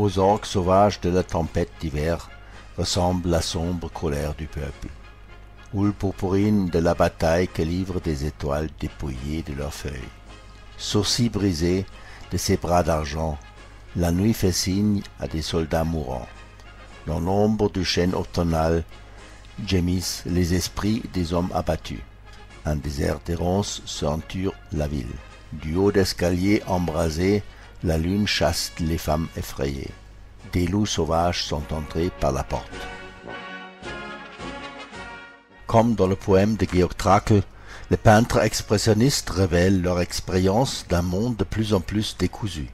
aux orques sauvages de la tempête d'hiver, ressemble la sombre colère du peuple. Houle pourpurine de la bataille que livrent des étoiles dépouillées de leurs feuilles. Sourcils brisés de ses bras d'argent, la nuit fait signe à des soldats mourants. Dans l'ombre du chêne automnal gémissent les esprits des hommes abattus. Un désert d'errance ceinture la ville. Du haut d'escalier embrasé, la lune chasse les femmes effrayées. Des loups sauvages sont entrés par la porte. Comme dans le poème de Georg Trakl, les peintres expressionnistes révèlent leur expérience d'un monde de plus en plus décousu.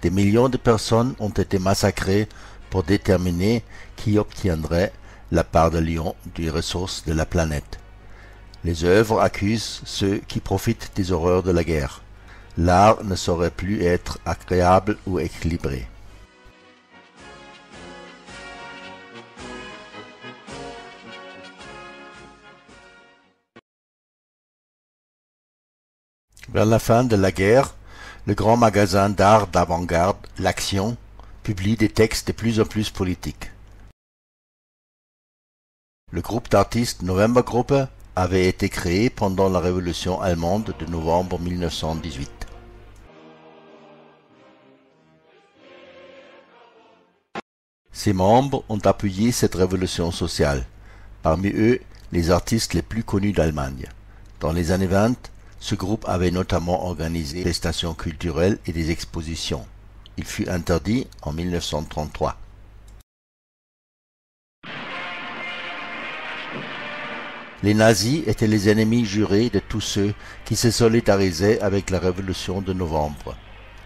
Des millions de personnes ont été massacrées pour déterminer qui obtiendrait la part de lion des ressources de la planète. Les œuvres accusent ceux qui profitent des horreurs de la guerre. L'art ne saurait plus être agréable ou équilibré. Vers la fin de la guerre, le grand magasin d'art d'avant-garde, l'Action, publie des textes de plus en plus politiques. Le groupe d'artistes Novembergruppe avait été créé pendant la Révolution allemande de novembre 1918. Ses membres ont appuyé cette révolution sociale, parmi eux les artistes les plus connus d'Allemagne. Dans les années 20, ce groupe avait notamment organisé des prestations culturelles et des expositions. Il fut interdit en 1933. Les nazis étaient les ennemis jurés de tous ceux qui se solidarisaient avec la révolution de novembre.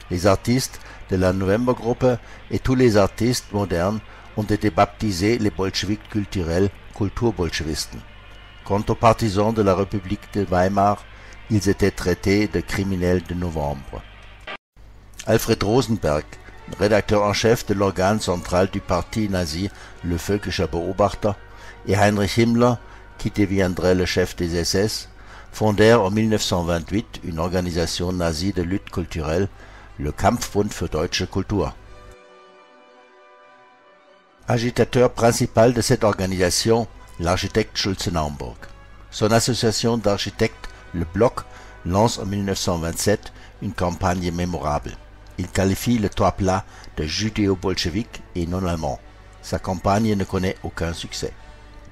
Les artistes de la Novembergruppe et tous les artistes modernes ont été baptisés les bolcheviks culturels, Kulturbolschewisten. Quant aux partisans de la République de Weimar, ils étaient traités de criminels de novembre. Alfred Rosenberg, rédacteur en chef de l'organe central du parti nazi, le Völkischer Beobachter, et Heinrich Himmler, qui deviendrait le chef des SS, fondèrent en 1928 une organisation nazie de lutte culturelle, le Kampfbund für deutsche Kultur. Agitateur principal de cette organisation, l'architecte Schulze-Naumburg. Son association d'architectes, le Bloc, lance en 1927 une campagne mémorable. Il qualifie le toit plat de judéo-bolchevique et non-allemand. Sa campagne ne connaît aucun succès.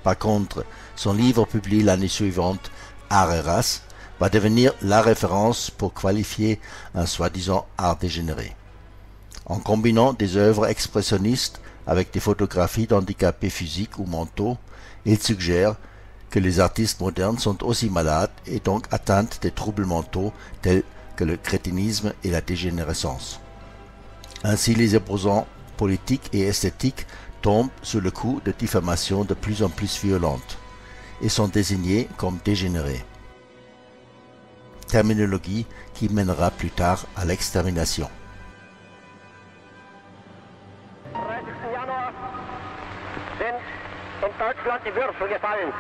Par contre, son livre publié l'année suivante, Art et Race, va devenir la référence pour qualifier un soi-disant art dégénéré. En combinant des œuvres expressionnistes avec des photographies d'handicapés physiques ou mentaux, il suggère que les artistes modernes sont aussi malades et donc atteints de troubles mentaux tels que le crétinisme et la dégénérescence. Ainsi, les opposants politiques et esthétiques tombent sous le coup de diffamations de plus en plus violentes et sont désignés comme dégénérés. Terminologie qui mènera plus tard à l'extermination. In Deutschland die Würfel gefallen.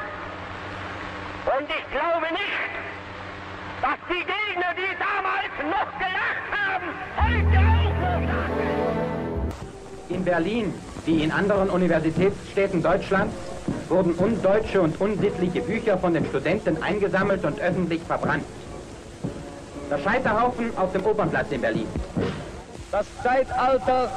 Und ich glaube nicht, dass die Gegner, die damals noch gelacht haben, heute auch noch lachen. In Berlin, wie in anderen Universitätsstädten Deutschlands, wurden undeutsche und unsittliche Bücher von den Studenten eingesammelt und öffentlich verbrannt. Der Scheiterhaufen auf dem Opernplatz in Berlin. Das Zeitalter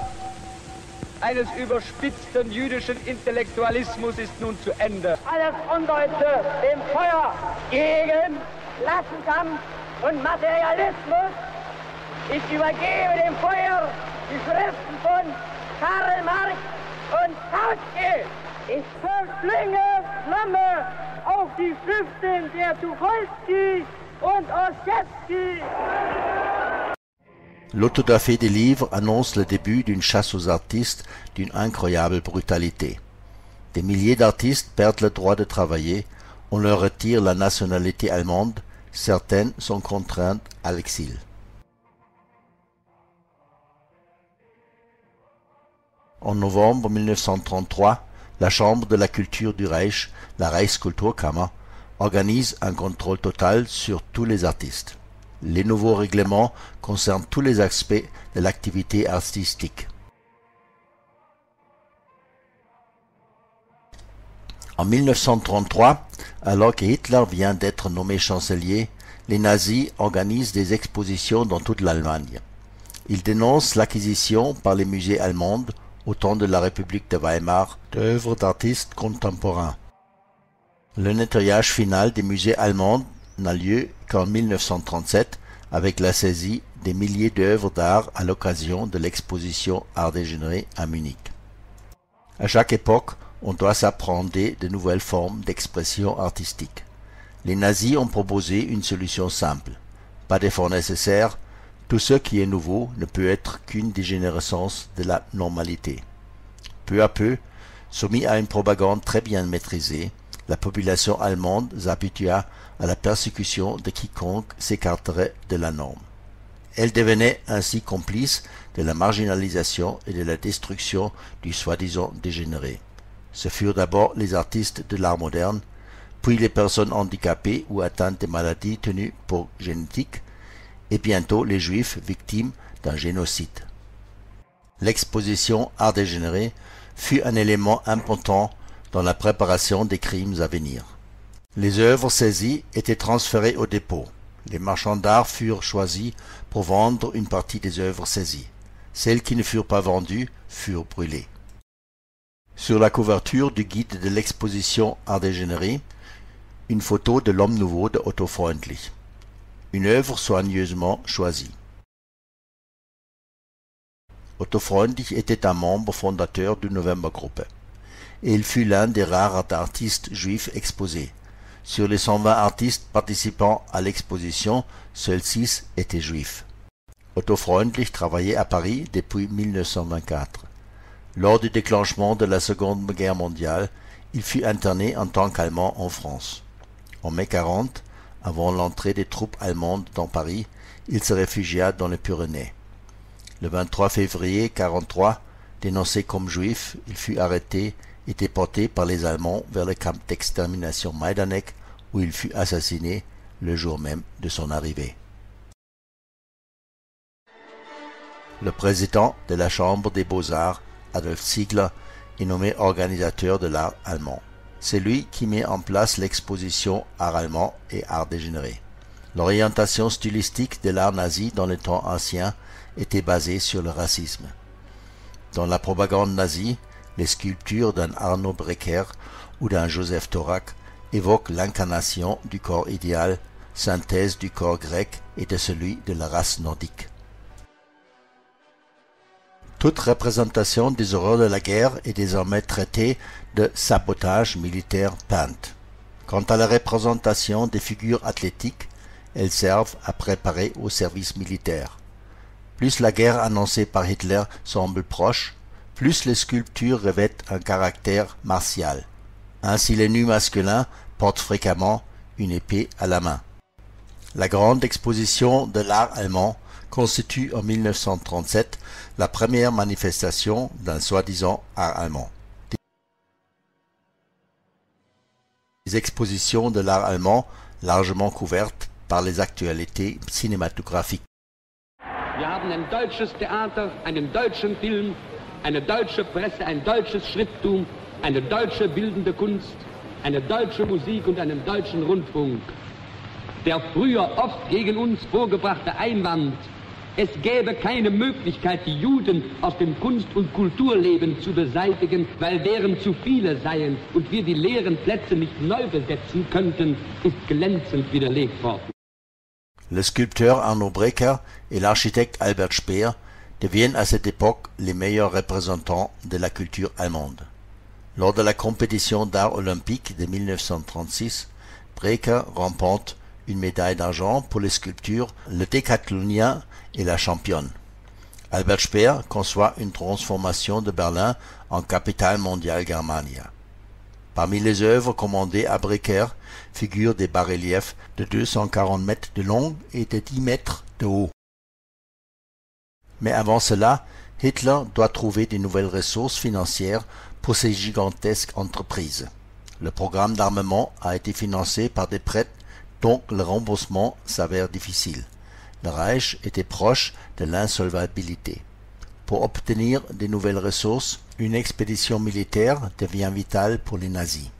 eines überspitzten jüdischen Intellektualismus ist nun zu Ende. Alles Undeutsche dem Feuer gegen Klassenkampf und Materialismus. Ich übergebe dem Feuer die Schriften von Karl Marx und Kautsky. Ich verschlinge Flamme auf die Schriften der Tucholsky und Ossietzky. L'autographie des livres annonce le début d'une chasse aux artistes d'une incroyable brutalité. Des milliers d'artistes perdent le droit de travailler, on leur retire la nationalité allemande, certaines sont contraintes à l'exil. En novembre 1933, la Chambre de la culture du Reich, la Reichskulturkammer, organise un contrôle total sur tous les artistes. Les nouveaux règlements concernent tous les aspects de l'activité artistique. En 1933, alors que Hitler vient d'être nommé chancelier, les nazis organisent des expositions dans toute l'Allemagne. Ils dénoncent l'acquisition par les musées allemands, au temps de la République de Weimar, d'œuvres d'artistes contemporains. Le nettoyage final des musées allemands n'a lieu qu'en 1937, avec la saisie des milliers d'œuvres d'art à l'occasion de l'exposition Art dégénéré à Munich. À chaque époque, on doit s'apprendre de nouvelles formes d'expression artistique. Les nazis ont proposé une solution simple. Pas d'effort nécessaire, tout ce qui est nouveau ne peut être qu'une dégénérescence de la normalité. Peu à peu, soumis à une propagande très bien maîtrisée, la population allemande s'habitua à la persécution de quiconque s'écarterait de la norme. Elle devenait ainsi complice de la marginalisation et de la destruction du soi-disant dégénéré. Ce furent d'abord les artistes de l'art moderne, puis les personnes handicapées ou atteintes de maladies tenues pour génétiques, et bientôt les juifs victimes d'un génocide. L'exposition Art dégénéré fut un élément important dans la préparation des crimes à venir. Les œuvres saisies étaient transférées au dépôt. Les marchands d'art furent choisis pour vendre une partie des œuvres saisies. Celles qui ne furent pas vendues furent brûlées. Sur la couverture du guide de l'exposition Art dégénéré, une photo de l'homme nouveau de Otto Freundlich. Une œuvre soigneusement choisie. Otto Freundlich était un membre fondateur du Novembergruppe, et il fut l'un des rares artistes juifs exposés. Sur les 120 artistes participant à l'exposition, seuls 6 étaient juifs. Otto Freundlich travaillait à Paris depuis 1924. Lors du déclenchement de la Seconde Guerre mondiale, il fut interné en tant qu'Allemand en France. En mai 40, avant l'entrée des troupes allemandes dans Paris, il se réfugia dans les Pyrénées. Le 23 février 1943, dénoncé comme juif, il fut arrêté et déporté par les Allemands vers le camp d'extermination Majdanek, où il fut assassiné le jour même de son arrivée. Le président de la Chambre des Beaux-Arts, Adolf Ziegler, est nommé organisateur de l'art allemand. C'est lui qui met en place l'exposition Art allemand et Art dégénéré. L'orientation stylistique de l'art nazi dans les temps anciens était basée sur le racisme. Dans la propagande nazie, les sculptures d'un Arno Breker ou d'un Joseph Thorac évoquent l'incarnation du corps idéal, synthèse du corps grec et de celui de la race nordique. Toute représentation des horreurs de la guerre est désormais traitée de sabotage militaire peinte. Quant à la représentation des figures athlétiques, elles servent à préparer au service militaire. Plus la guerre annoncée par Hitler semble proche, plus les sculptures revêtent un caractère martial. Ainsi les nus masculins portent fréquemment une épée à la main. La grande exposition de l'art allemand constitue en 1937 la première manifestation d'un soi-disant art allemand. Des expositions de l'art allemand largement couvertes par les actualités cinématographiques. Wir haben ein deutsches Theater, einen deutschen Film, eine deutsche Presse, ein deutsches Schrifttum, eine deutsche bildende Kunst, eine deutsche Musik und einen deutschen Rundfunk. Der früher oft gegen uns vorgebrachte Einwand, es gäbe keine Möglichkeit, die Juden aus dem Kunst- und Kulturleben zu beseitigen, weil deren zu viele seien und wir die leeren Plätze nicht neu besetzen könnten, ist glänzend widerlegt worden. Le sculpteur Arno Breker et l'architecte Albert Speer deviennent à cette époque les meilleurs représentants de la culture allemande. Lors de la compétition d'art olympique de 1936, Breker remporte une médaille d'argent pour les sculptures Le Décathlonien et la championne. Albert Speer conçoit une transformation de Berlin en capitale mondiale Germania. Parmi les œuvres commandées à Breker figurent des bas-reliefs de 240 mètres de long et de 10 mètres de haut. Mais avant cela, Hitler doit trouver de nouvelles ressources financières pour ses gigantesques entreprises. Le programme d'armement a été financé par des prêts dont le remboursement s'avère difficile. Le Reich était proche de l'insolvabilité. Pour obtenir de nouvelles ressources, une expédition militaire devient vitale pour les nazis.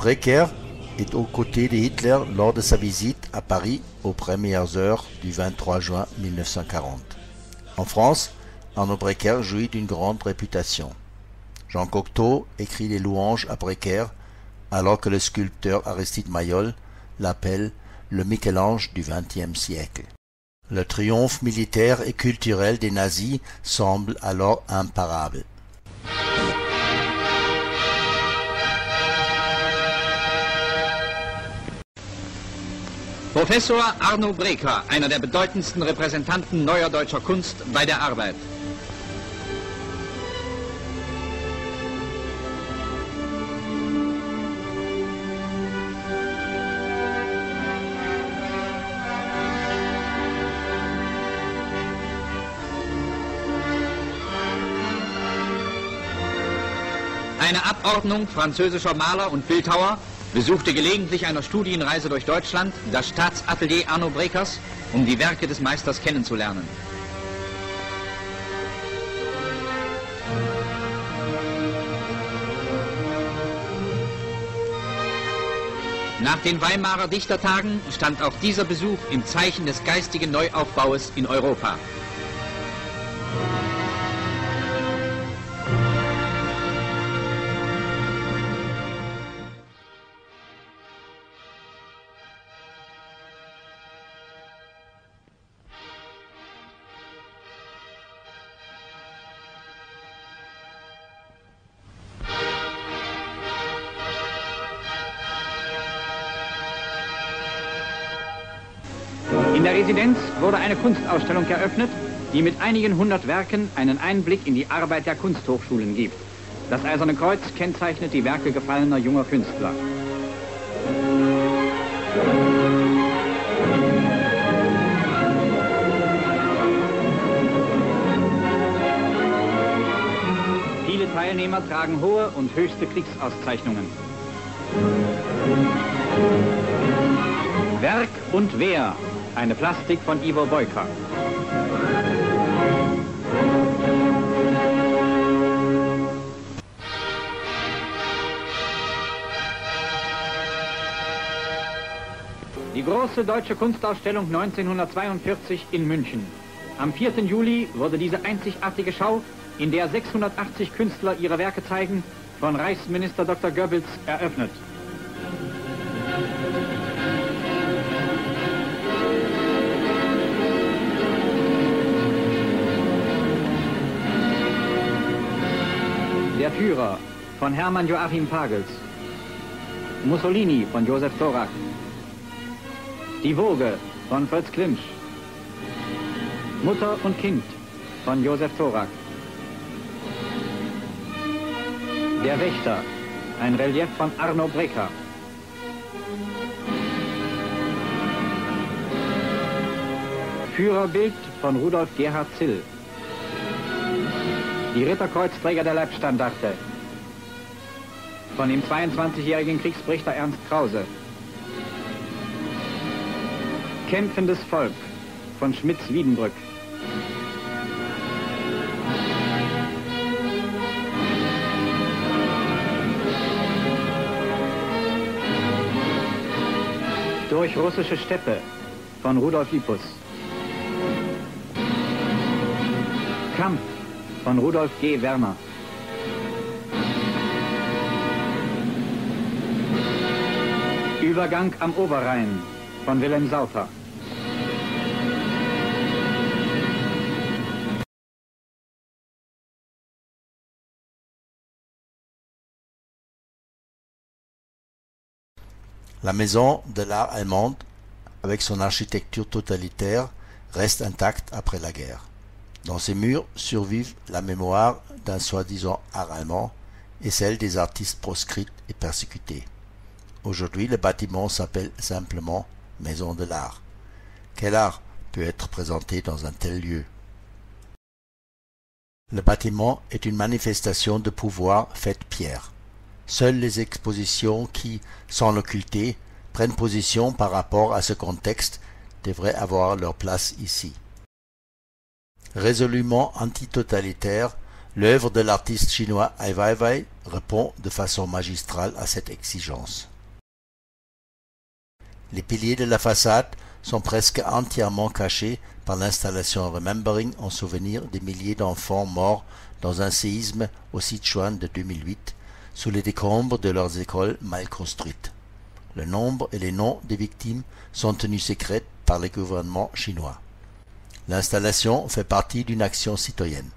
Bräker est aux côtés de Hitler lors de sa visite à Paris aux premières heures du 23 juin 1940. En France, Arno Bräker jouit d'une grande réputation. Jean Cocteau écrit des louanges à Bräker alors que le sculpteur Aristide Maillol l'appelle le Michel-Ange du XXe siècle. Le triomphe militaire et culturel des nazis semble alors imparable. Professor Arno Bräker, einer der bedeutendsten Repräsentanten neuer deutscher Kunst bei der Arbeit. Eine Abordnung französischer Maler und Bildhauer besuchte gelegentlich einer Studienreise durch Deutschland das Staatsatelier Arno Bräkers, um die Werke des Meisters kennenzulernen. Nach den Weimarer Dichtertagen stand auch dieser Besuch im Zeichen des geistigen Neuaufbaues in Europa. In der Residenz wurde eine Kunstausstellung eröffnet, die mit einigen hundert Werken einen Einblick in die Arbeit der Kunsthochschulen gibt. Das Eiserne Kreuz kennzeichnet die Werke gefallener junger Künstler. Viele Teilnehmer tragen hohe und höchste Kriegsauszeichnungen. Werk und Wehr. Eine Plastik von Ivo Boyka. Die große deutsche Kunstausstellung 1942 in München. Am 4. Juli wurde diese einzigartige Schau, in der 680 Künstler ihre Werke zeigen, von Reichsminister Dr. Goebbels eröffnet. Der Führer von Hermann Joachim Pagels. Mussolini von Josef Thorak. Die Woge von Fritz Klimsch. Mutter und Kind von Josef Thorak. Der Wächter, ein Relief von Arno Bräker. Führerbild von Rudolf Gerhard Zill. Die Ritterkreuzträger der Leibstandarte von dem 22-jährigen Kriegsbrichter Ernst Krause. Kämpfendes Volk von Schmitz-Wiedenbrück. Durch russische Steppe von Rudolf Lipus. Kampf von Rudolf G. Werner. Übergang am Oberrhein von Wilhelm Sauter. La Maison de l'Art allemande, avec son architecture totalitaire, reste intacte après la guerre. Dans ses murs survivent la mémoire d'un soi-disant art allemand et celle des artistes proscrits et persécutés. Aujourd'hui, le bâtiment s'appelle simplement Maison de l'Art. Quel art peut être présenté dans un tel lieu? Le bâtiment est une manifestation de pouvoir faite pierre. Seules les expositions qui, sans l'occulter, prennent position par rapport à ce contexte devraient avoir leur place ici. Résolument antitotalitaire, l'œuvre de l'artiste chinois Ai Weiwei répond de façon magistrale à cette exigence. Les piliers de la façade sont presque entièrement cachés par l'installation Remembering en souvenir des milliers d'enfants morts dans un séisme au Sichuan de 2008 sous les décombres de leurs écoles mal construites. Le nombre et les noms des victimes sont tenus secrets par le gouvernement chinois. L'installation fait partie d'une action citoyenne.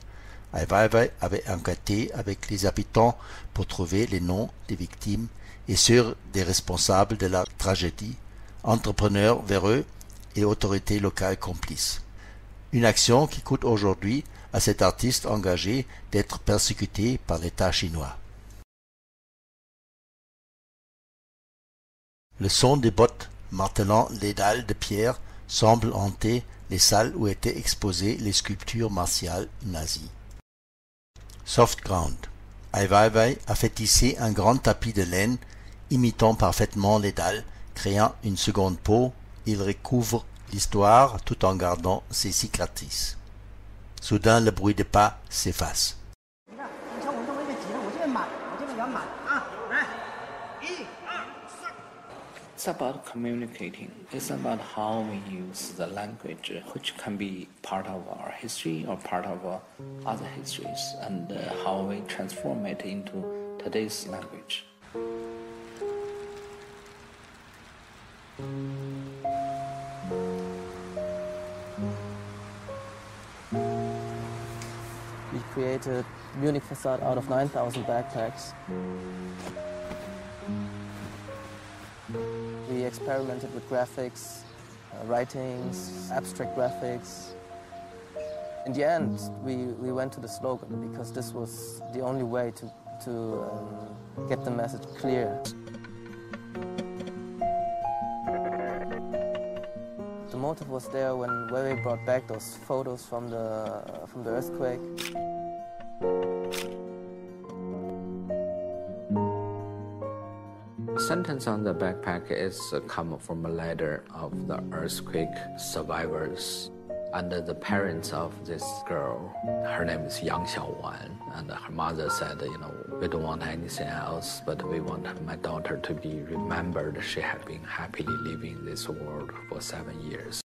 Ai Weiwei avait enquêté avec les habitants pour trouver les noms des victimes et ceux des responsables de la tragédie, entrepreneurs véreux et autorités locales complices. Une action qui coûte aujourd'hui à cet artiste engagé d'être persécuté par l'État chinois. Le son des bottes martelant les dalles de pierre semble hanter les salles où étaient exposées les sculptures martiales nazies. Soft ground. Ai Weiwei a fait tisser un grand tapis de laine imitant parfaitement les dalles, créant une seconde peau. Il recouvre l'histoire tout en gardant ses cicatrices. Soudain, le bruit de pas s'efface. It's about communicating. It's about how we use the language, which can be part of our history or part of other histories, and how we transform it into today's language. We created Munich facade out of 9,000 backpacks. We experimented with graphics, writings, abstract graphics. In the end, we went to the slogan because this was the only way to get the message clear. The motive was there when Weiwei brought back those photos from the earthquake. The sentence on the backpack is come from a letter of the earthquake survivors and the parents of this girl. Her name is Yang Xiaowan, and her mother said, we don't want anything else, but we want my daughter to be remembered. She had been happily living in this world for 7 years.